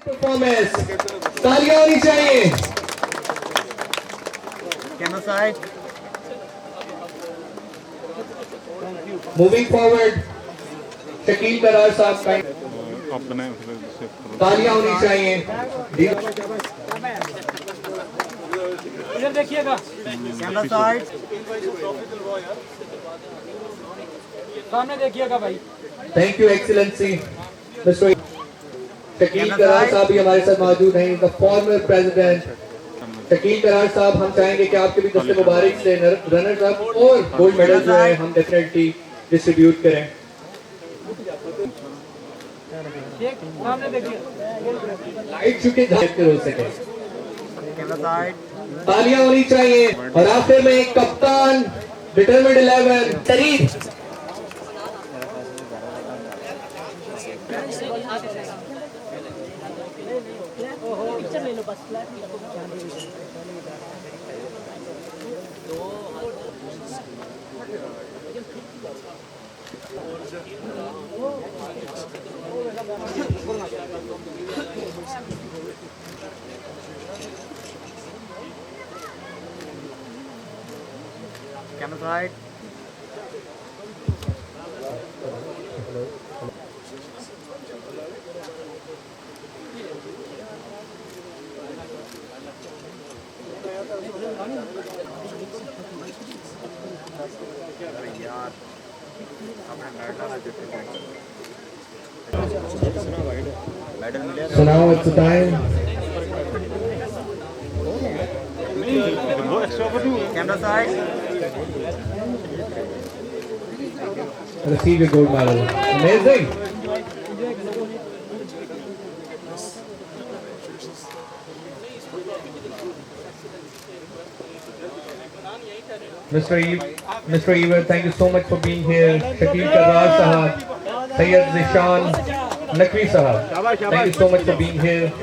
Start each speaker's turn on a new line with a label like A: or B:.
A: Performance तालियां होनी चाहिए।
B: Camera side.
A: Moving forward Shakeel करार साहब का
C: अपने
A: तालियां होनी चाहिए।
D: इधर देखिएगा,
B: Camera side.
D: सामने देखिएगा भाई।
A: Thank you excellency mister Shakeel करार साहब भी हमारे साथ मौजूद हैं, द फॉर्मर प्रेसिडेंट। शकील करार साहब, हम चाहेंगे कि आपके भी दस्ते मुबारक से रनर्स अप और गोल्ड मेडल जो है हम डेफिनेटली डिस्ट्रीब्यूट करें।
D: सामने देखिए,
A: लाइट चुके धायक हो सके,
B: Camera side.
A: तालियां होनी चाहिए। और आखिर में एक कप्तान डिटरमिन्ड 11 तरीफ।
B: Camera side. यार अपने मेडल मिले
A: So now it's the time.
B: Camera side.
A: Receive your gold medal. Amazing. Mr. Ewer, thank you so much for being here. Shakil Karrar Sahab, Sayyid Zishan Nakvi Sahab, thank you so much for being here.